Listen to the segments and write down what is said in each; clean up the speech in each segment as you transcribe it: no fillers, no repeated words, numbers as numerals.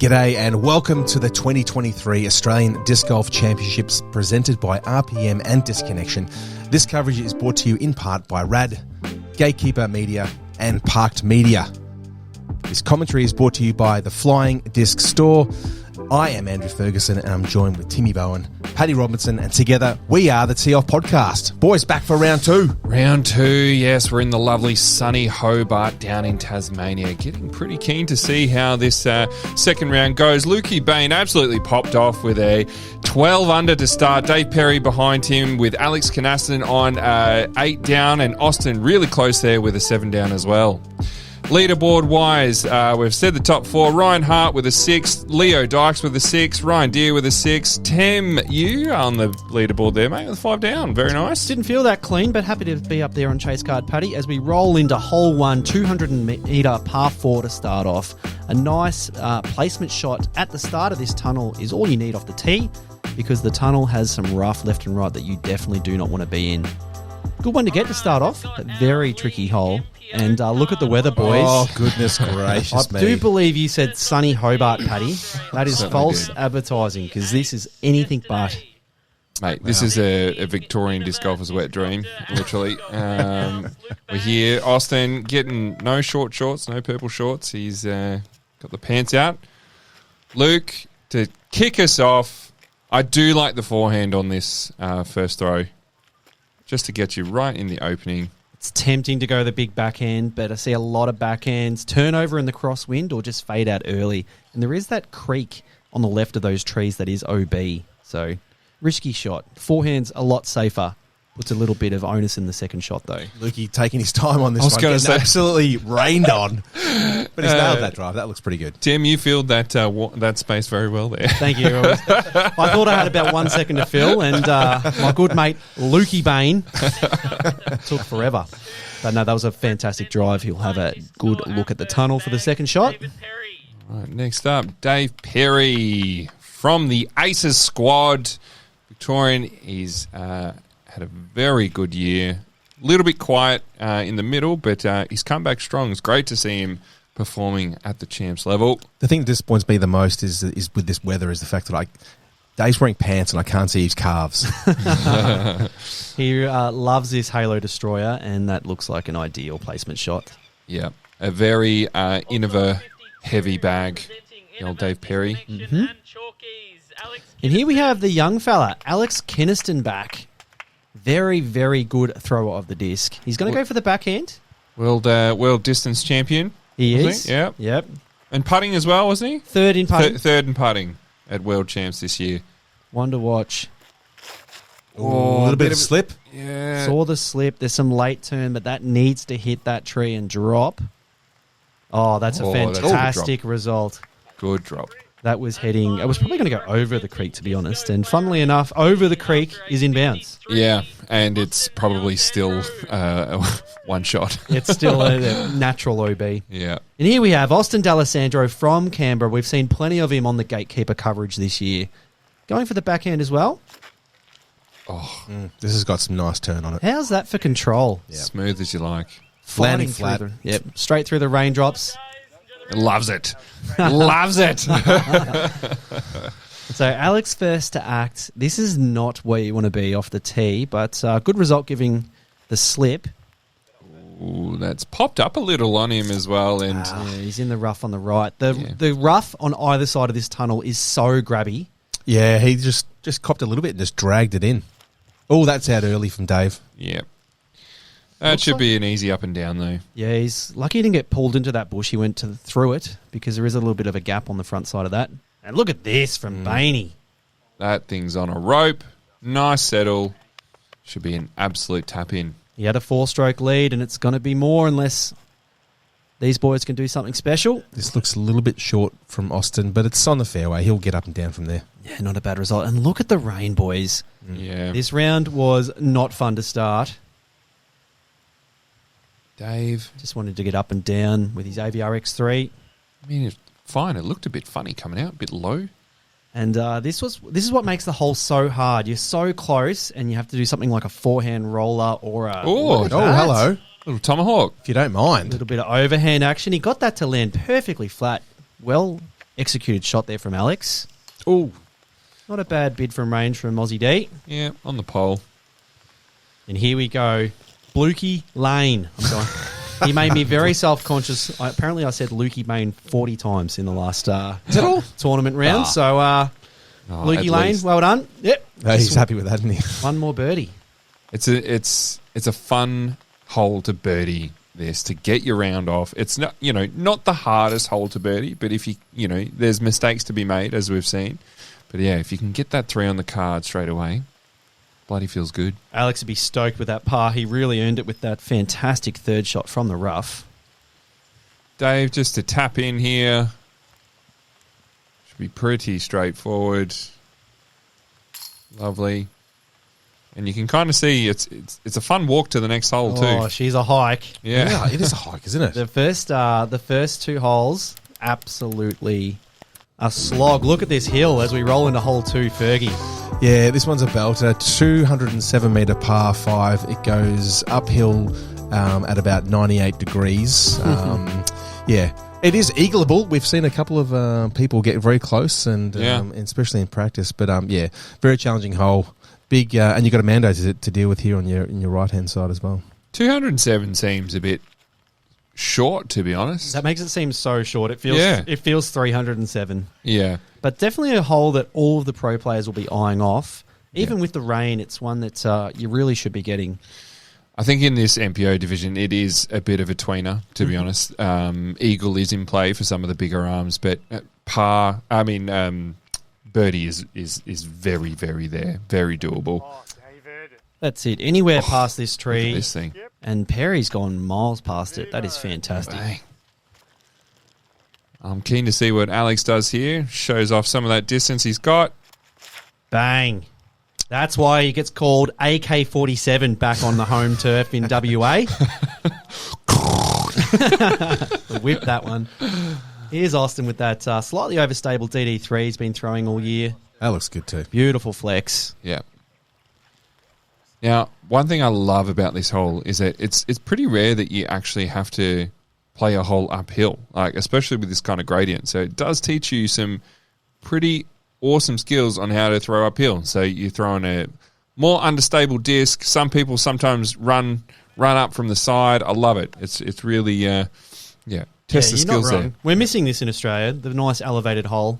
G'day and welcome to the 2023 Australian Disc Golf Championships presented by RPM and Disconnection. This coverage is brought to you in part by RAD, Gatekeeper Media and Parked Media. This commentary is brought to you by the Flying Disc Store. I am Andrew Ferguson and I'm joined with Timmy Bowen, Paddy Robinson, and together we are the Tee Off Podcast. Boys, back for round two. Round two, yes, we're in the lovely sunny Hobart down in Tasmania. Getting pretty keen to see how this second round goes. Lukey Bayne absolutely popped off with a 12 under to start. Dave Perry behind him with Alex Kynaston on 8 down, and Austin really close there with a 7 down as well. Leaderboard-wise, we've said the top four. Ryan Hart with a 6, Leo Dykes with a 6, Ryan Deere with a 6. Tim, you on the leaderboard there, mate, with 5 down. Very nice. Didn't feel that clean, but happy to be up there on Chase Card Paddy as we roll into hole 1, 200-metre par 4 to start off. A nice placement shot at the start of this tunnel is all you need off the tee, because the tunnel has some rough left and right that you definitely do not want to be in. Good one to get to start off, a very tricky hole. And look at the weather, boys. Oh, goodness gracious I me. do believe you said sunny Hobart, Paddy. That is Certainly false did. advertising, because this is anything but. Mate, this is a Victorian disc golfer's wet dream, literally. We're here. Austin getting no short shorts, no purple shorts. He's got the pants out. Luke, to kick us off, I do like the forehand on this first throw, just to get you right in the opening. It's tempting to go the big backhand, but I see a lot of backhands turn over in the crosswind or just fade out early. And there is that creek on the left of those trees that is OB. So, risky shot. Forehand's a lot safer. Puts a little bit of onus in the second shot, though. Lukey taking his time on this I was one. gonna Getting say- absolutely rained on. But he's nailed that drive. That looks pretty good. Tim, you filled that space very well there. Thank you. I thought I had about 1 second to fill, and my good mate, Lukey Bayne, took forever. But no, that was a fantastic drive. He'll have a good look at the tunnel for the second shot. Right, next up, Dave Perry from the Aces squad. Victorian, he's had a very good year. A little bit quiet in the middle, but he's come back strong. It's great to see him performing at the champs level. The thing that disappoints me the most is with this weather is the fact that Dave's wearing pants and I can't see his calves. He loves this Halo Destroyer, and that looks like an ideal placement shot. Yeah, a very Innova-heavy bag, the old Dave Perry. Mm-hmm. And here we have the young fella, Alex Kynaston, back. Very, very good thrower of the disc. He's going to go for the backhand. World distance champion. He wasn't is. he? Yep. Yep. And putting as well, wasn't he? Third in putting. Third in putting at World Champs this year. One to watch. A little bit of slip. Yeah. Saw the slip. There's some late turn, but that needs to hit that tree and drop. Oh, that's a fantastic result. Good drop. That was heading... I was probably going to go over the creek, to be honest. And funnily enough, over the creek is in bounds. Yeah, and it's probably still one shot. It's still a natural OB. Yeah. And here we have Austin D'Alessandro from Canberra. We've seen plenty of him on the Gatekeeper coverage this year. Going for the backhand as well. Oh, This has got some nice turn on it. How's that for control? smooth as you like. Landing Flying flat. through Yep, straight through the raindrops. Loves it. Loves it. So Alex first to act. This is not where you want to be off the tee, but good result giving the slip. Ooh, that's popped up a little on him as well. And Yeah, he's in the rough on the right. The rough on either side of this tunnel is so grabby. Yeah, he just copped a little bit and just dragged it in. Oh, that's out early from Dave. yeah. That should be an easy up and down, though. Yeah, he's lucky he didn't get pulled into that bush. He went through it because there is a little bit of a gap on the front side of that. And look at this from Bayne. That thing's on a rope. Nice settle. Should be an absolute tap-in. He had a 4-stroke lead, and it's going to be more unless these boys can do something special. This looks a little bit short from Austin, but it's on the fairway. He'll get up and down from there. Yeah, not a bad result. And look at the rain, boys. Yeah. This round was not fun to start. Dave. Just wanted to get up and down with his AVR X3. I mean, it's fine. It looked a bit funny coming out, a bit low. And this is what makes the hole so hard. You're so close, and you have to do something like a forehand roller or a... Oh, look at that. Hello. Little tomahawk. If you don't A mind. little bit of overhand action. He got that to land perfectly flat. Well executed shot there from Alex. Oh, Not a bad bid from range from Aussie D. yeah, on the pole. And here we go. Blukey Lane. I'm going. He made me very self-conscious. Apparently, I said Lukey Bayne 40 times in the last tournament round. So, Lukey Lane, least. well done. Yep. He's happy with that, isn't he? One more birdie. It's a fun hole to birdie this, to get your round off. It's not, not the hardest hole to birdie, but if there's mistakes to be made, as we've seen. But yeah, if you can get that 3 on the card straight away, bloody feels good. Alex would be stoked with that par. He really earned it with that fantastic third shot from the rough. Dave, just to tap in here. Should be pretty straightforward. Lovely. And you can kind of see it's a fun walk to the next hole too. Oh, she's a hike. Yeah. It is a hike, isn't it? The first 2 holes, absolutely a slog. Look at this hill as we roll into hole 2, Fergie. Yeah, this one's a belter. 207 metre par 5. It goes uphill at about 98 degrees. Yeah, it is eagleable. We've seen a couple of people get very close, and especially in practice. But yeah, very challenging hole. Big, and you've got a Mando to deal with here on your right hand side as well. 207 seems a bit short, to be honest. That makes it seem so short. It feels 307. Yeah. But definitely a hole that all of the pro players will be eyeing off. Even with the rain, it's one that you really should be getting. I think in this MPO division, it is a bit of a tweener, to be honest. Eagle is in play for some of the bigger arms, but birdie is very, very there, very doable. That's it. Anywhere past this tree. Look at this thing. And Perry's gone miles past it. That is fantastic. Bang. I'm keen to see what Alex does here. Shows off some of that distance he's got. Bang. That's why he gets called AK-47 back on the home turf in WA. Whip that one. Here's Austin with that slightly overstable DD3 he's been throwing all year. That looks good too. Beautiful flex. Yeah. Now, one thing I love about this hole is that it's pretty rare that you actually have to play a hole uphill, like especially with this kind of gradient. So it does teach you some pretty awesome skills on how to throw uphill. So you throw in a more understable disc. Some people sometimes run up from the side. I love it. It's really test the skills there. We're missing this in Australia, the nice elevated hole.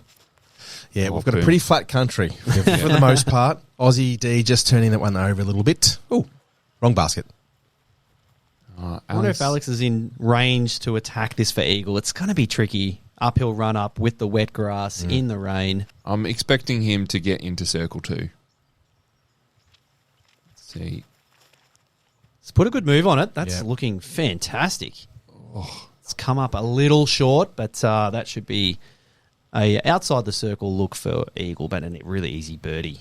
Yeah, we've got a pretty flat country for the most part. Aussie D just turning that one over a little bit. Oh, wrong basket. I wonder if Alex is in range to attack this for eagle. It's going to be tricky. Uphill run up with the wet grass in the rain. I'm expecting him to get into circle 2. Let's see. Let's put a good move on it. That's looking fantastic. Oh, it's come up a little short, but that should be a outside the circle look for eagle, but a really easy birdie.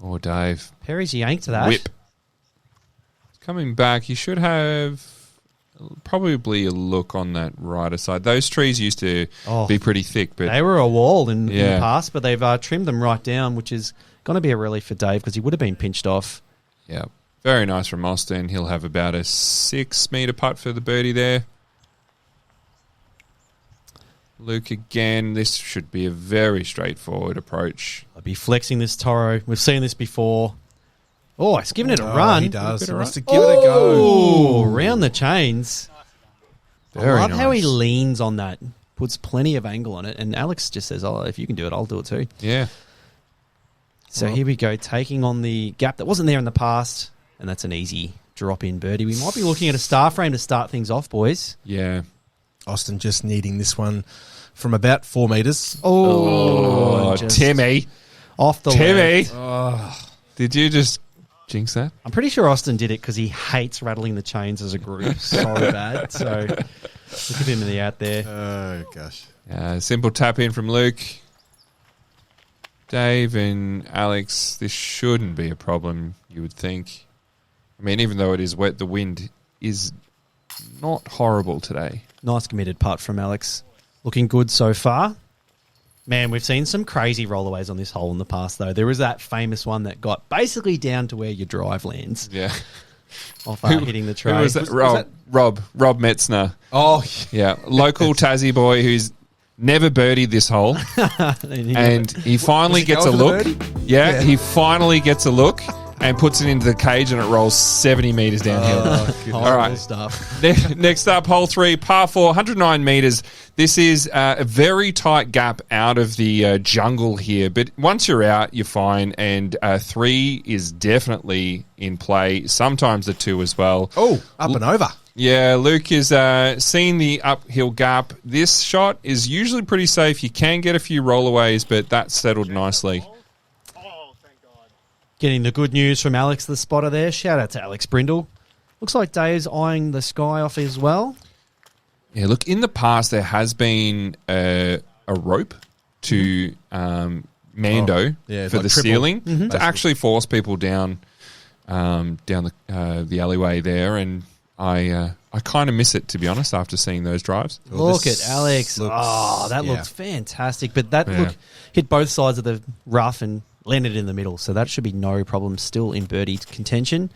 Oh, Dave. Perry's yanked that. Whip. Coming back, he should have probably a look on that righter side. Those trees used to be pretty thick, but they were a wall in the past, but they've trimmed them right down, which is going to be a relief for Dave because he would have been pinched off. Yeah, very nice from Austin. He'll have about a 6 metre putt for the birdie there. Luke again. This should be a very straightforward approach. I'll be flexing this Toro. We've seen this before. Oh, it's giving it a run. He does. He wants to give it a go. Oh, round the chains. Very I love how he nice. leans on that. Puts plenty of angle on it. And Alex just says, if you can do it, I'll do it too. Yeah. So here we go, taking on the gap that wasn't there in the past. And that's an easy drop-in birdie. We might be looking at a star frame to start things off, boys. Yeah. Austin just needing this one from about 4 metres. Oh, just Timmy. off the Timmy. left. Did you just jinx that? I'm pretty sure Austin did it because he hates rattling the chains as a group so bad. So look at him in the out there. Oh, gosh. Simple tap in from Luke. Dave and Alex, this shouldn't be a problem, you would think. I mean, even though it is wet, the wind is not horrible today. Nice committed putt from Alex. Looking good so far. Man, we've seen some crazy rollaways on this hole in the past, though. There was that famous one that got basically down to where your drive lands. Yeah. Off hitting the tray. Who was that? Rob Metzner. Oh, Yeah. Local Tassie boy who's never birdied this hole, and he finally gets a look. Yeah, he finally gets a look and puts it into the cage, and it rolls 70 metres downhill. All right. Stuff. Next up, hole 3, par 4, 109 metres. This is a very tight gap out of the jungle here, but once you're out, you're fine, and 3 is definitely in play, sometimes the 2 as well. Oh, up and over. Yeah, Luke is seeing the uphill gap. This shot is usually pretty safe. You can get a few rollaways, but that's settled nicely. Getting the good news from Alex, the spotter there. Shout out to Alex Brindle. Looks like Dave's eyeing the sky off as well. Yeah, look, in the past there has been a rope to Mando for like the triple. ceiling to actually force people down the alleyway there, and I kind of miss it, to be honest, after seeing those drives. Look at Alex. That looks fantastic. But that look hit both sides of the rough and landed in the middle, so that should be no problem. Still in birdie contention.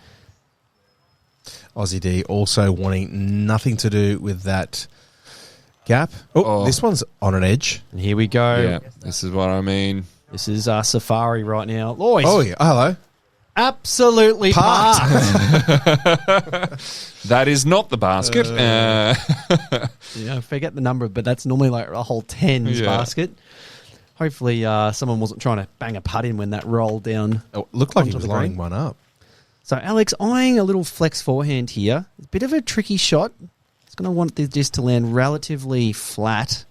Aussie D also wanting nothing to do with that gap. Oh, this one's on an edge. And here we go. Yeah, this is what I mean. This is Safari right now. Oh, yeah. Hello. Absolutely parked. That is not the basket. Forget the number, but that's normally like a whole 10's basket. Hopefully someone wasn't trying to bang a putt in when that rolled down. It looked like he onto was the lining green. one up. So Alex eyeing a little flex forehand here. A bit of a tricky shot. He's going to want the disc to land relatively flat.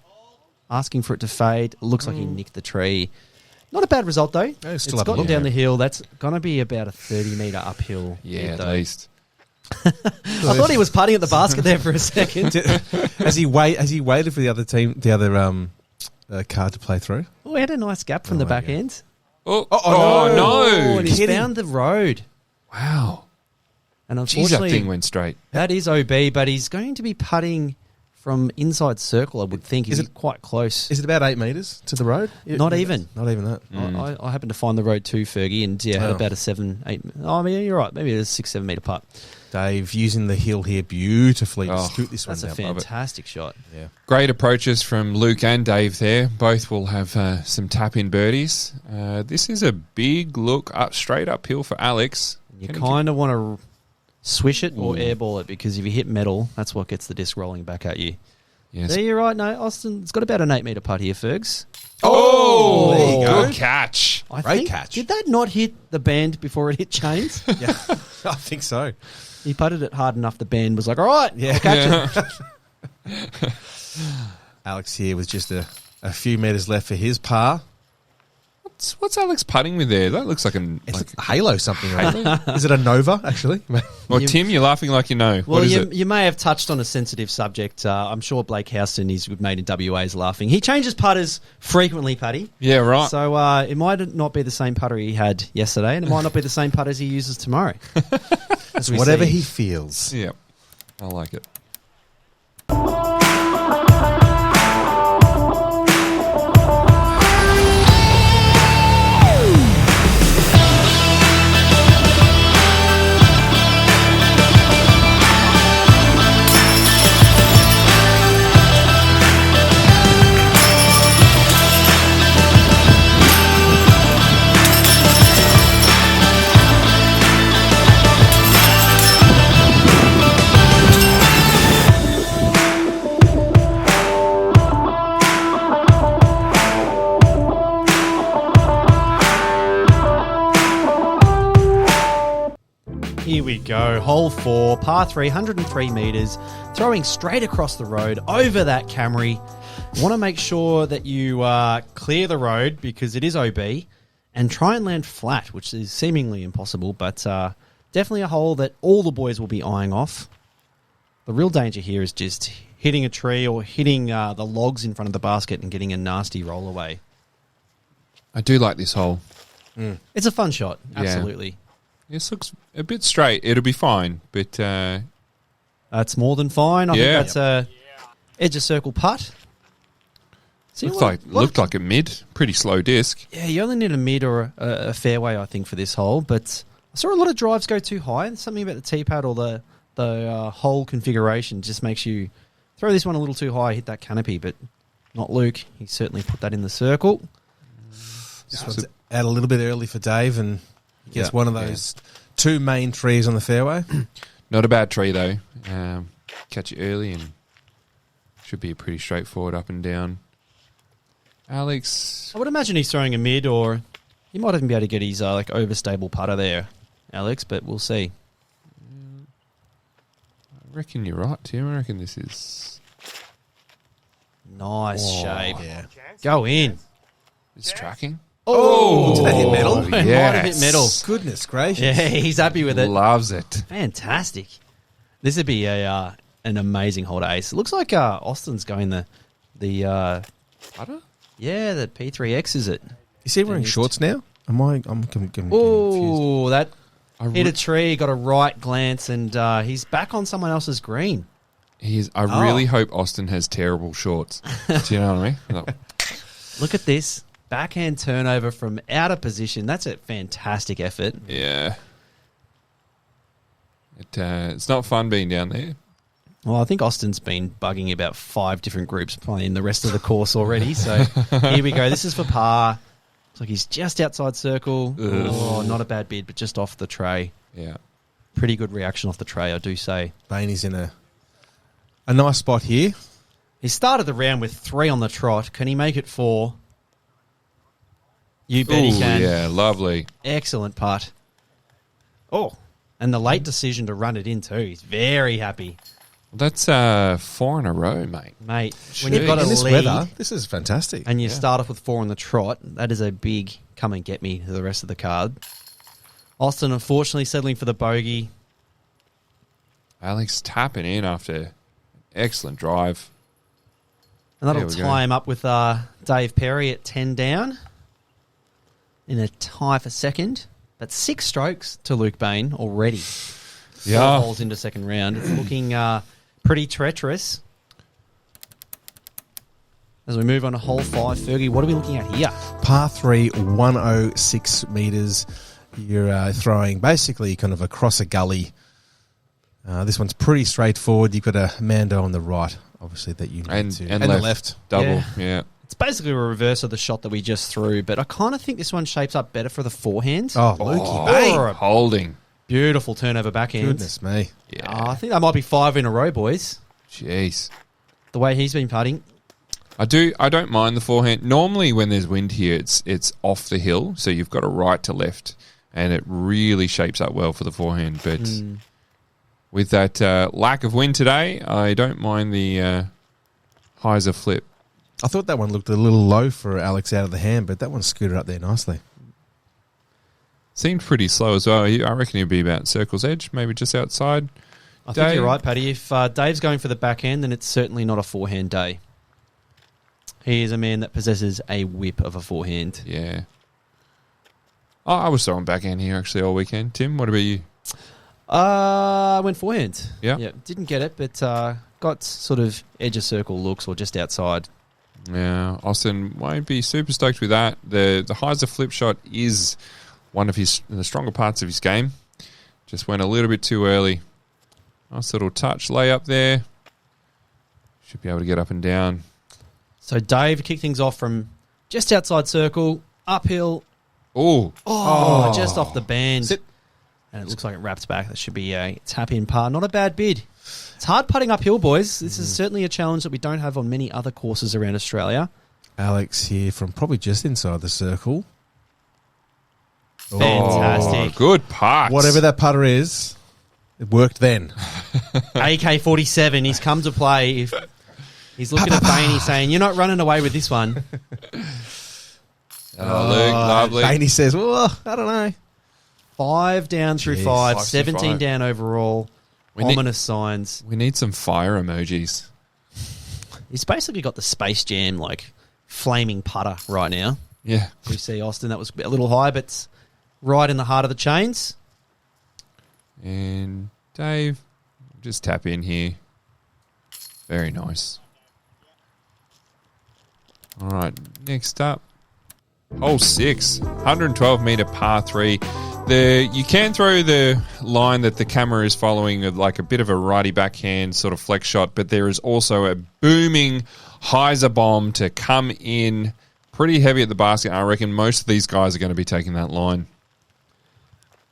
Asking for it to fade. Looks like he nicked the tree. Not a bad result, though. Yeah, it's still up gotten there. down the hill. That's going to be about a 30-metre uphill. Yeah, at least. I thought he was putting at the basket there for a second. Has he waited for the other team, the other card to play through? Oh, he had a nice gap from the back end. Oh, Oh, and he's Kidding. found the road. Wow. And Jeez, that unfortunately, thing went straight. that is OB, but he's going to be putting from inside circle, I would think. Is it quite close? Is it about 8 metres to the road? Not even. Not even that. I happened to find the road too, Fergie, and had about a 7, 8. Oh, I mean, you're right. Maybe it's a 6, 7 metre putt. Dave using the hill here beautifully to scoot this one That's a down. fantastic shot. Yeah. Great approaches from Luke and Dave there. Both will have some tap-in birdies. This is a big look up, straight uphill for Alex. You kind of want to swish it or airball it, because if you hit metal, that's what gets the disc rolling back at you. Yes. There, you're right. No, Austin's got about an 8-metre putt here, Fergs. Oh, there you go. good catch. Great catch. Did that not hit the band before it hit chains? Yeah, I think so. He putted it hard enough, the band was like, all right, I'll catch it. Alex here with just a few metres left for his par. What's Alex putting with there? That looks like It's a halo something, right? Is it a Nova, actually? Well, Tim, you're laughing like you know. Well, what is it? you may have touched on a sensitive subject. I'm sure Blake Houston, his good mate in WA, is laughing. He changes putters frequently, Paddy. Yeah, right. So it might not be the same putter he had yesterday, and it might not be the same putters he uses tomorrow. As we Whatever see. he feels. Yeah, I like it. Here we go. Hole 4, par 3, 103 metres, throwing straight across the road over that Camry. Want to make sure that you clear the road because it is OB, and try and land flat, which is seemingly impossible, but definitely a hole that all the boys will be eyeing off. The real danger here is just hitting a tree or hitting the logs in front of the basket and getting a nasty roll away. I do like this hole. It's a fun shot, absolutely. This looks a bit straight. It'll be fine, but That's more than fine. I think that's a edge of circle putt. See, looked like a mid, pretty slow disc. Yeah, you only need a mid or a fairway, I think, for this hole. But I saw a lot of drives go too high. There's something about the tee pad or the hole configuration just makes you throw this one a little too high, hit that canopy. But not Luke. He certainly put that in the circle. This one's out a little bit early for Dave, and he gets one of those two main trees on the fairway. Not a bad tree, though. Catch it early and should be a pretty straightforward up and down. Alex. I would imagine he's throwing a mid, or he might even be able to get his overstable putter there, Alex, but we'll see. I reckon you're right, Tim. I reckon this is... Nice shape. Yeah. Go in. It's tracking. Oh, did that hit metal? It might have hit metal. Goodness gracious. Yeah, he's happy with it. Loves it. Fantastic. This would be an amazing hole to ace. It looks like Austin's going the Putter? yeah, the P3X is it? Is he wearing shorts now? I'm confused. Oh, that hit a tree, got a right glance, and he's back on someone else's green. I really hope Austin has terrible shorts. Do you know what I mean? Like, Look at this. Backhand turnover from out of position. That's a fantastic effort. yeah. It's not fun being down there. Well, I think Austin's been bugging about 5 different groups playing the rest of the course already. So here we go. This is for par. Looks like he's just outside circle. Oh, not a bad bid, but just off the tray. Yeah. Pretty good reaction off the tray, I do say. Bayne is in a nice spot here. He started the round with 3 on the trot. Can he make it 4? You bet he can. Yeah, lovely. Excellent putt. Oh, and the late decision to run it in too. He's very happy. That's 4 in a row, mate. Mate, when Jeez. you've got a In this lead weather, this is fantastic. and you start off with 4 on the trot, that is a big come and get me to the rest of the card. Austin, unfortunately, settling for the bogey. Alex tapping in after excellent drive. And that'll There we go. tie him up with Dave Perry at 10 down in a tie for second. But 6 strokes to Luke Bayne already. 4 holes into second round. It's looking pretty treacherous. As we move on to hole 5, Fergie, what are we looking at here? Par 3, 106 metres. You're throwing basically kind of across a gully. This one's pretty straightforward. You've got a Mando on the right, obviously, that you need And to. and the left. left. Double, yeah. It's basically a reverse of the shot that we just threw, but I kind of think this one shapes up better for the forehand. Oh, Lukey Bayne. Or a Holding. beautiful turnover backhand. Goodness me. Yeah. I think that might be 5 in a row, boys. Jeez. The way he's been putting. I don't mind the forehand. Normally when there's wind here, it's off the hill, so you've got a right to left, and it really shapes up well for the forehand. But with that lack of wind today, I don't mind the hyzer flip. I thought that one looked a little low for Alex out of the hand, but that one scooted up there nicely. Seemed pretty slow as well. I reckon he'd be about circle's edge, maybe just outside. I think Dave? you're right, Paddy. If Dave's going for the backhand, then it's certainly not a forehand day. He is a man that possesses a whip of a forehand. Yeah. Oh, I was throwing backhand here actually all weekend. Tim, what about you? I went forehand. Yeah? Yeah, didn't get it, but got sort of edge of circle looks or just outside. Yeah, Austin won't be super stoked with that. The hyzer flip shot is one of the stronger parts of his game. Just went a little bit too early. Nice little touch layup there. Should be able to get up and down. So Dave kicked things off from just outside circle, uphill. Oh, Just off the band. Sit. And it looks like it wraps back. That should be a tap-in par. Not a bad bid. It's hard putting uphill, boys. This is certainly a challenge that we don't have on many other courses around Australia. Alex here from probably just inside the circle. Fantastic. good putt. Whatever that putter is, it worked then. AK-47, he's come to play. He's looking at Bayne, he's saying, you're not running away with this one. Oh, Luke, lovely. Bayne says, well, I don't know. 5 down through Jeez. 5, 5 through 17 5. down overall. Ominous signs. We need some fire emojis. He's basically got the Space Jam, like, flaming putter right now. Yeah. We see Austin, that was a little high, but it's right in the heart of the chains. And Dave, just tap in here. Very nice. All right, next up, hole 6, 112 meter par 3. You can throw the line that the camera is following, like a bit of a righty backhand sort of flex shot, but there is also a booming hyzer bomb to come in pretty heavy at the basket. I reckon most of these guys are going to be taking that line.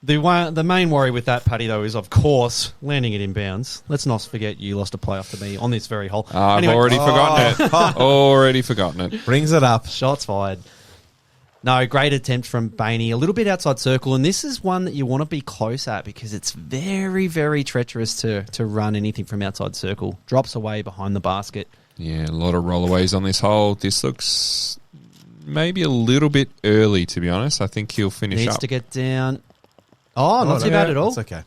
The main worry with that, Paddy, though, is, of course, landing it inbounds. Let's not forget you lost a playoff to me on this very hole. I've already forgotten it. Already forgotten it. Brings it up. Shots fired. No, great attempt from Bayne. A little bit outside circle, and this is one that you want to be close at because it's very, very treacherous to run anything from outside circle. Drops away behind the basket. Yeah, a lot of rollaways on this hole. This looks maybe a little bit early, to be honest. I think he'll finish Needs up. to get down. Oh, not too bad at all. It's okay.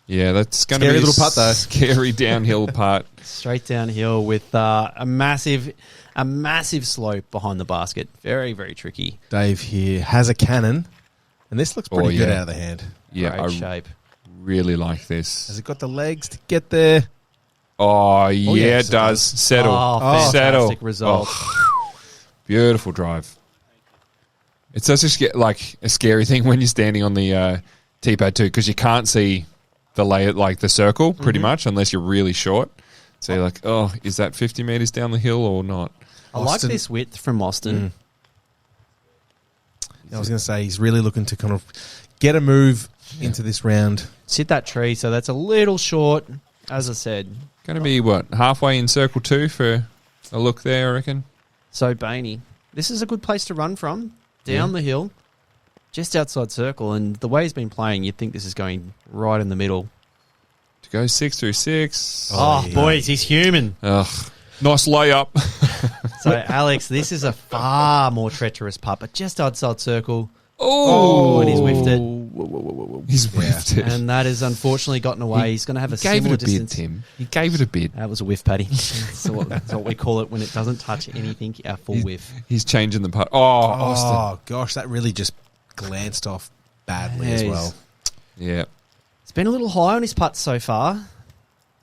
Yeah, that's going to be Scary little putt, though. Scary downhill putt. Straight downhill with a massive slope behind the basket. Very, very tricky. Dave here has a cannon, and this looks pretty good yeah. out of the hand. Yeah, Great shape. really like this. Has it got the legs to get there? Oh, yeah, yes, it does. Settle. Oh, Settle. fantastic result. Oh, beautiful drive. It's such a scary thing when you're standing on the tee pad too, because you can't see the layer, like the circle, pretty much, unless you're really short. So you're like, oh, is that 50 metres down the hill or not? I like this width from Austin. I was going to say he's really looking to kind of get a move into this round. Sit that tree, so that's a little short, as I said. Going to be, halfway in circle 2 for a look there, I reckon? So, Bayne, this is a good place to run from. Down the hill, just outside circle, and the way he's been playing, you'd think this is going right in the middle. To go 6 through 6. Oh, boys, he's human. Ugh. Nice layup. So, Alex, this is a far more treacherous putt, but just outside circle. Oh, and he's whiffed it. He's whiffed it. And that has unfortunately gotten away. He's going to have a Gave similar it a bid, distance. Tim. He gave it a bid. That was a whiff, Paddy. That's what we call it when it doesn't touch anything, a full whiff. He's changing the putt. Oh, Austin. Oh, gosh, that really just glanced off badly as well. Yeah. It's been a little high on his putts so far.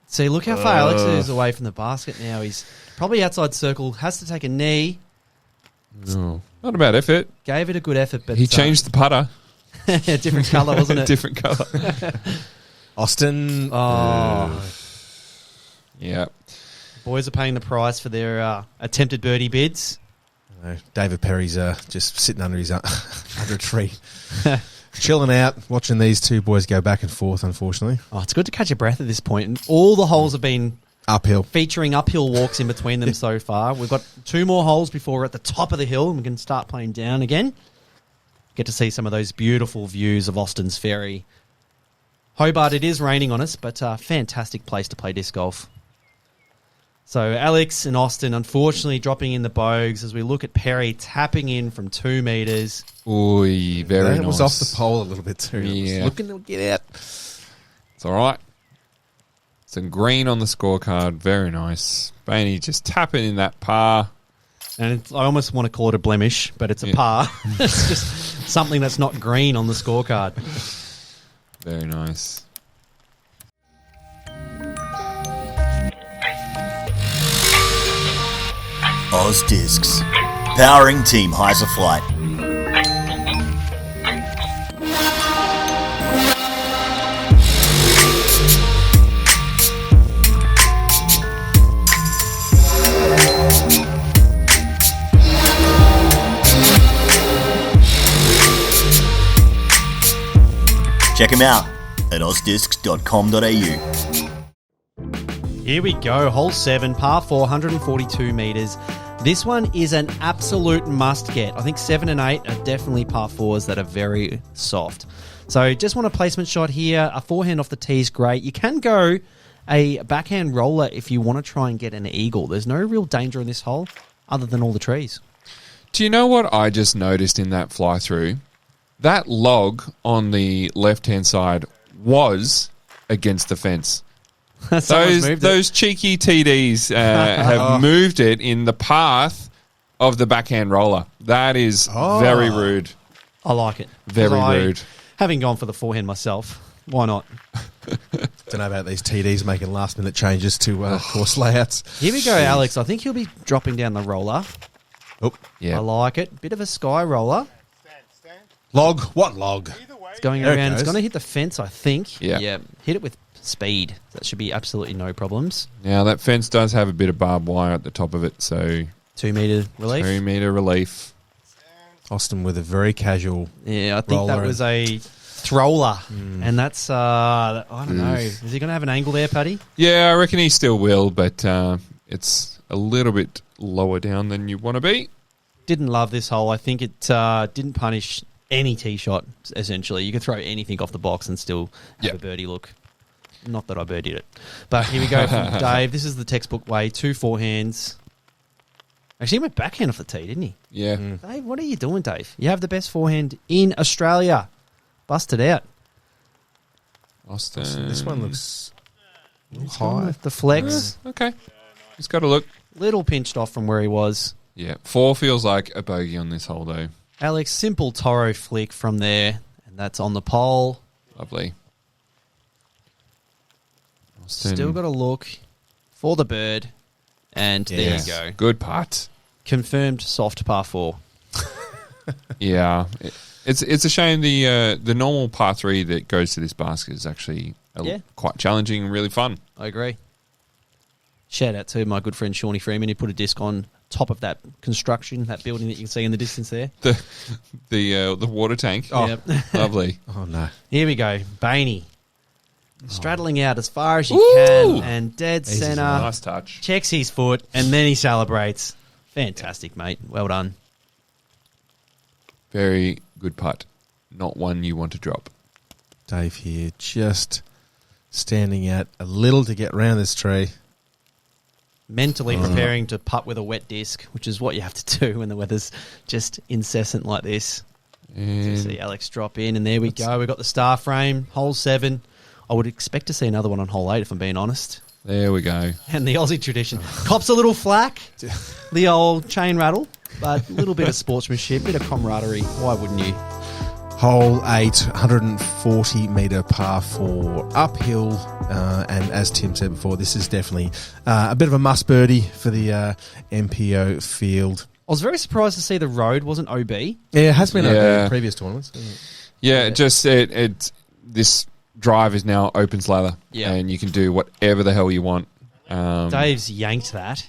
See, look how far Alex is away from the basket now. He's probably outside circle, has to take a knee. No. Not a bad effort. Gave it a good effort, but He changed the putter. different colour, wasn't it? Different colour. Austin. Yeah. Boys are paying the price for their attempted birdie bids. David Perry's just sitting under his under a tree, chilling out, watching these two boys go back and forth. Unfortunately, It's good to catch your breath at this point. And all the holes have been uphill, featuring uphill walks in between them so far. We've got 2 more holes before we're at the top of the hill, and we can start playing down again. Get to see some of those beautiful views of Austin's Ferry. Hobart, it is raining on us, but fantastic place to play disc golf. So Alex and Austin, unfortunately, dropping in the bogues as we look at Perry tapping in from 2 metres. Oy, very nice. It was off the pole a little bit too. Yeah. Looking to get out. It's all right. Some green on the scorecard. Very nice. Bayne just tapping in that par. And I almost want to call it a blemish, but it's a par. It's just something that's not green on the scorecard. Very nice. Oz Discs, powering Team Heiser Flight. Check him out at ozdiscs.com.au. Here we go, hole 7, par 4, 142 metres. This one is an absolute must-get. I think 7 and 8 are definitely par 4s that are very soft. So just want a placement shot here. A forehand off the tee is great. You can go a backhand roller if you want to try and get an eagle. There's no real danger in this hole other than all the trees. Do you know what I just noticed in that fly-through? That log on the left-hand side was against the fence. Those cheeky TDs have moved it in the path of the backhand roller. That is very rude. I like it. Very rude. Having gone for the forehand myself, why not? Don't know about these TDs making last-minute changes to course layouts. Here we go, Alex. I think he'll be dropping down the roller. Oh, yeah. I like it. Bit of a sky roller. log? What log? It's going There it around. It's goes. going to hit the fence, I think. Yeah. Hit it with speed. That should be absolutely no problems. Now, that fence does have a bit of barbed wire at the top of it, so 2 metre relief. 2 metre relief. Austin with a very casual. Yeah, I think roller that was a thrower. And that's, I don't know. Is he going to have an angle there, Paddy? Yeah, I reckon he still will, but it's a little bit lower down than you want to be. Didn't love this hole. I think it didn't punish any tee shot, essentially. You could throw anything off the box and still have a birdie look. Not that I birdied it. But here we go from Dave. This is the textbook way. 2 forehands. Actually, he went backhand off the tee, didn't he? Yeah. Dave, what are you doing, Dave? You have the best forehand in Australia. Bust it out. Austin. This one looks High. The flex. Okay. He's got to look. Little pinched off from where he was. Yeah. 4 feels like a bogey on this hole, though. Alex, simple Toro flick from there. And that's on the pole. Lovely. Austin. Still got to look for the bird. And there you go. Good putt. Confirmed soft par 4. Yeah. It's a shame the normal par 3 that goes to this basket is actually quite challenging and really fun. I agree. Shout out to my good friend Shawnee Freeman, who put a disc on top of that construction, that building that you can see in the distance there. The water tank. Oh, yep. Lovely. Oh, no. Here we go. Bayne. Straddling out as far as you can and dead centre. Nice touch. Checks his foot and then he celebrates. Fantastic, mate. Well done. Very good putt. Not one you want to drop. Dave here just standing out a little to get round this tree. Mentally preparing to putt with a wet disc, which is what you have to do when the weather's just incessant like this. And See Alex drop in, and there we go. We've got the star frame, hole 7. I would expect to see another one on hole 8, if I'm being honest. there we go. And the Aussie tradition. Cops a little flack, the old chain rattle, but a little bit of sportsmanship, bit of camaraderie. Why wouldn't you? Hole 8, 140 metre par 4 uphill. And as Tim said before, this is definitely a bit of a must birdie for the MPO field. I was very surprised to see the road wasn't OB. Yeah, it has been over in previous tournaments. Yeah, this drive is now open slather. Yeah. And you can do whatever the hell you want. Dave's yanked that.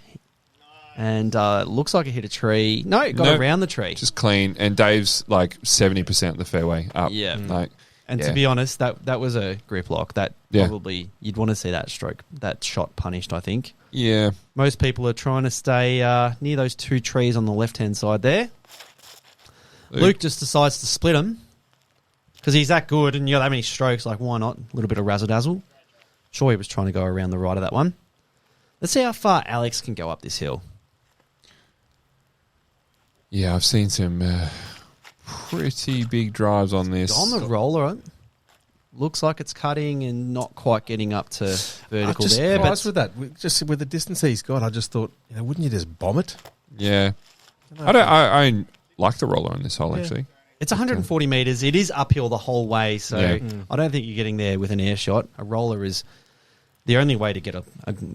And looks like it hit a tree. No, it got Nope. around the tree. Just clean. And Dave's like 70% of the fairway up. Yeah. Like, And to be honest, that was a grip lock. That Yeah. probably, you'd want to see that shot punished, I think. yeah. Most people are trying to stay near those 2 trees on the left-hand side there. Luke just decides to split them because he's that good and you got that many strokes. Like, why not? A little bit of razzle-dazzle. Sure, he was trying to go around the right of that one. Let's see how far Alex can go up this hill. Yeah, I've seen some pretty big drives on this. On the roller, looks like it's cutting and not quite getting up to vertical I'm just there. surprised But with that. Just with the distance he's got, I just thought, wouldn't you just bomb it? Yeah. I like the roller on this hole, actually. it's 140 metres. It is uphill the whole way, so Yeah. I don't think you're getting there with an air shot. A roller is the only way to get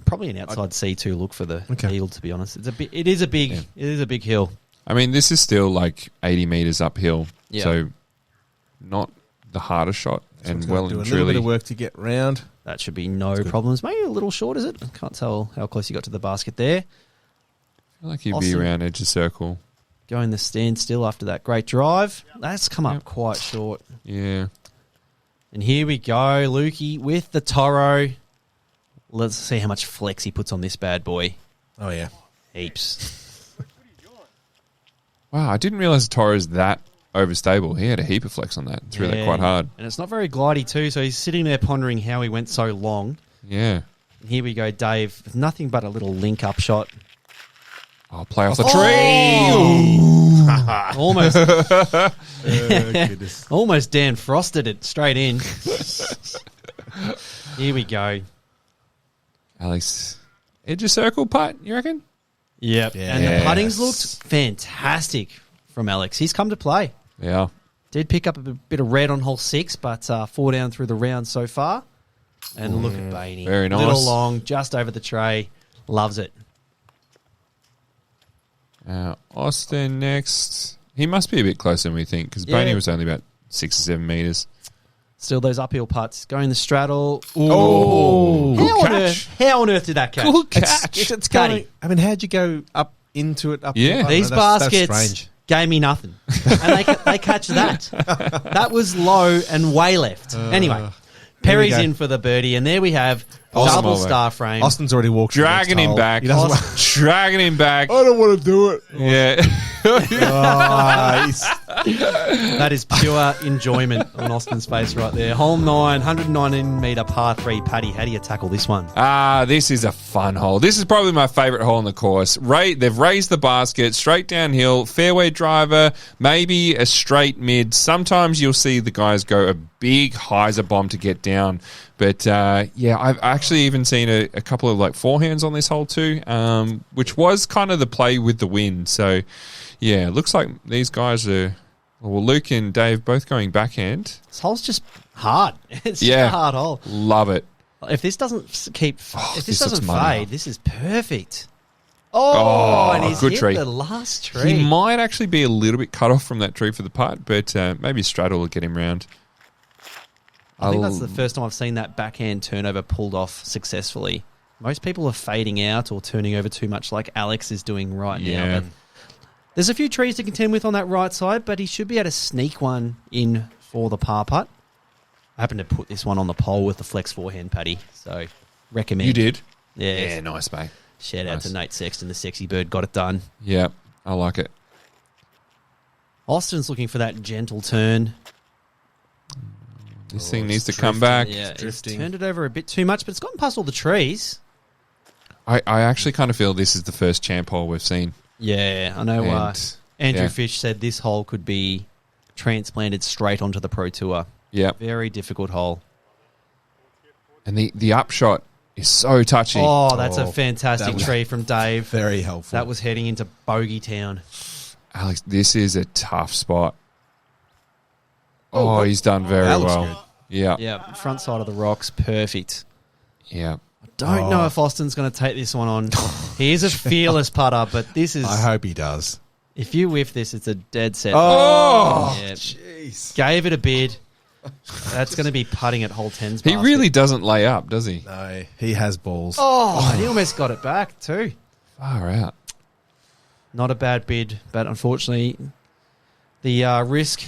probably an outside C2 look for the field, to be honest. It is a big hill. I mean, this is still like 80 metres uphill. Yeah. So not the hardest shot. And well do and a little bit truly. of work to get round. That should be no problems. Maybe a little short, is it? I can't tell how close you got to the basket there. I feel like he'd be Austin. around edge of circle. Going the standstill after that great drive. That's come up quite short. Yeah. And here we go, Lukey with the Toro. Let's see how much flex he puts on this bad boy. Oh, yeah. Heaps. Wow, I didn't realise the Toro's that overstable. He had a heap of flex on that. Threw that quite hard. And it's not very glidey too, so he's sitting there pondering how he went so long. Yeah. And here we go, Dave. Nothing but a little link-up shot. I'll play off the tree. Almost, Goodness. almost Dan Frosted it straight in. Here we go. Alex, edge of circle putt, you reckon? Yep. And the putting's looked fantastic from Alex. He's come to play. Yeah. Did pick up a bit of red on hole 6, but 4 down through the round so far. And look at Bayne. Very nice. Little long, just over the tray. Loves it. Austin next. He must be a bit closer than we think because Bayne was only about 6 or 7 metres. Still those uphill putts. Going the straddle. Oh, How on earth did that catch? Good catch. It's going. I mean, how'd you go up into it? Up Yeah. I don't These know, that's baskets strange. gave me nothing. And they catch that. That was low and way left. Anyway, Perry's go. in for the birdie, and there we have Awesome. double star frame. Austin's already walked. Dragging him back. He doesn't want- Dragging him back. I don't want to do it. Yeah. That is pure enjoyment on Austin's face right there. Hole 9, 119-metre par 3. Paddy, how do you tackle this one? This is a fun hole. This is probably my favourite hole on the course. They've raised the basket, straight downhill, fairway driver, maybe a straight mid. Sometimes you'll see the guys go a big hyzer bomb to get down. But, I've actually even seen a couple of, forehands on this hole too, which was kind of the play with the wind. So, yeah, it looks like these guys are... Well, Luke and Dave both going backhand. This hole's just hard. It's just Yeah. a hard hole. Love it. If this doesn't if this this doesn't looks money. fade, this is perfect. And he's good hit tree. the last tree. He might actually be a little bit cut off from that tree for the putt, but maybe straddle will get him round. I think that's the first time I've seen that backhand turnover pulled off successfully. Most people are fading out or turning over too much like Alex is doing right Yeah. now. But there's a few trees to contend with on that right side, but he should be able to sneak one in for the par putt. I happened to put this one on the pole with the flex forehand, Paddy, so recommend. You did? Yeah. Yeah, nice, mate. Shout out Nice. to Nate Sexton, the sexy bird, got it done. Yeah, I like it. Austin's looking for that gentle turn. This thing needs to it's come drifting. back. Yeah, it's drifting. turned it over a bit too much, but it's gotten past all the trees. I actually kind of feel this is the first champ hole we've seen. Yeah, I know. And, Andrew yeah. Fish said this hole could be transplanted straight onto the Pro Tour. Yeah. Very difficult hole. And the upshot is so touchy. Oh, that's a Oh, fantastic that was- tree from Dave. Very helpful. That was heading into Bogey Town. Alex, this is a tough spot. Oh, he's done very that looks well. good. Yeah. Yeah, front side of the rocks, perfect. Yeah. Don't know if Austin's going to take this one on. He is a fearless putter, but this is... I hope he does. If you whiff this, it's a dead set. Oh! Yeah. Jeez. Gave it a bid. That's going to be putting at hole 10's He basket. really doesn't lay up, does he? No, he has balls. Oh, and he almost got it back too. Far out. Not a bad bid, but unfortunately, the risk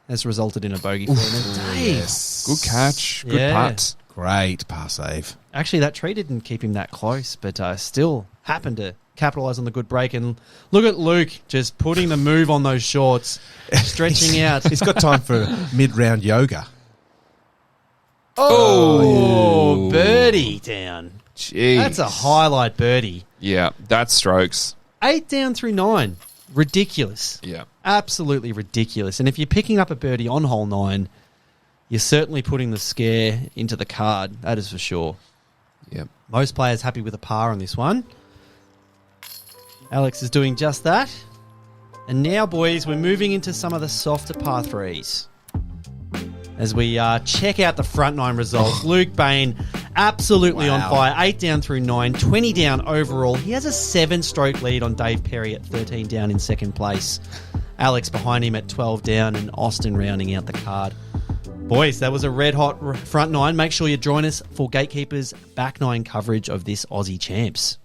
has resulted in a bogey for him. Dave. Yes. Good catch. Good Yeah. putt. Great par save. Actually, that tree didn't keep him that close, but still happened to capitalise on the good break. And look at Luke just putting the move on those shorts, stretching out. He's got time for mid-round yoga. Oh, birdie down. Jeez. That's a highlight birdie. Yeah, that's strokes. 8 down through 9. Ridiculous. Yeah. Absolutely ridiculous. And if you're picking up a birdie on hole 9, you're certainly putting the scare into the card. That is for sure. Yeah. Most players happy with a par on this one. Alex is doing just that. And now, boys, we're moving into some of the softer par 3s. As we check out the front 9 results. Luke Bayne, absolutely on Wow. fire. 8 down through 9, 20 down overall. He has a 7-stroke lead on Dave Perry at 13 down in second place. Alex behind him at 12 down, and Austin rounding out the card. Boys, that was a red-hot front 9. Make sure you join us for Gatekeeper's back 9 coverage of this Aussie Champs.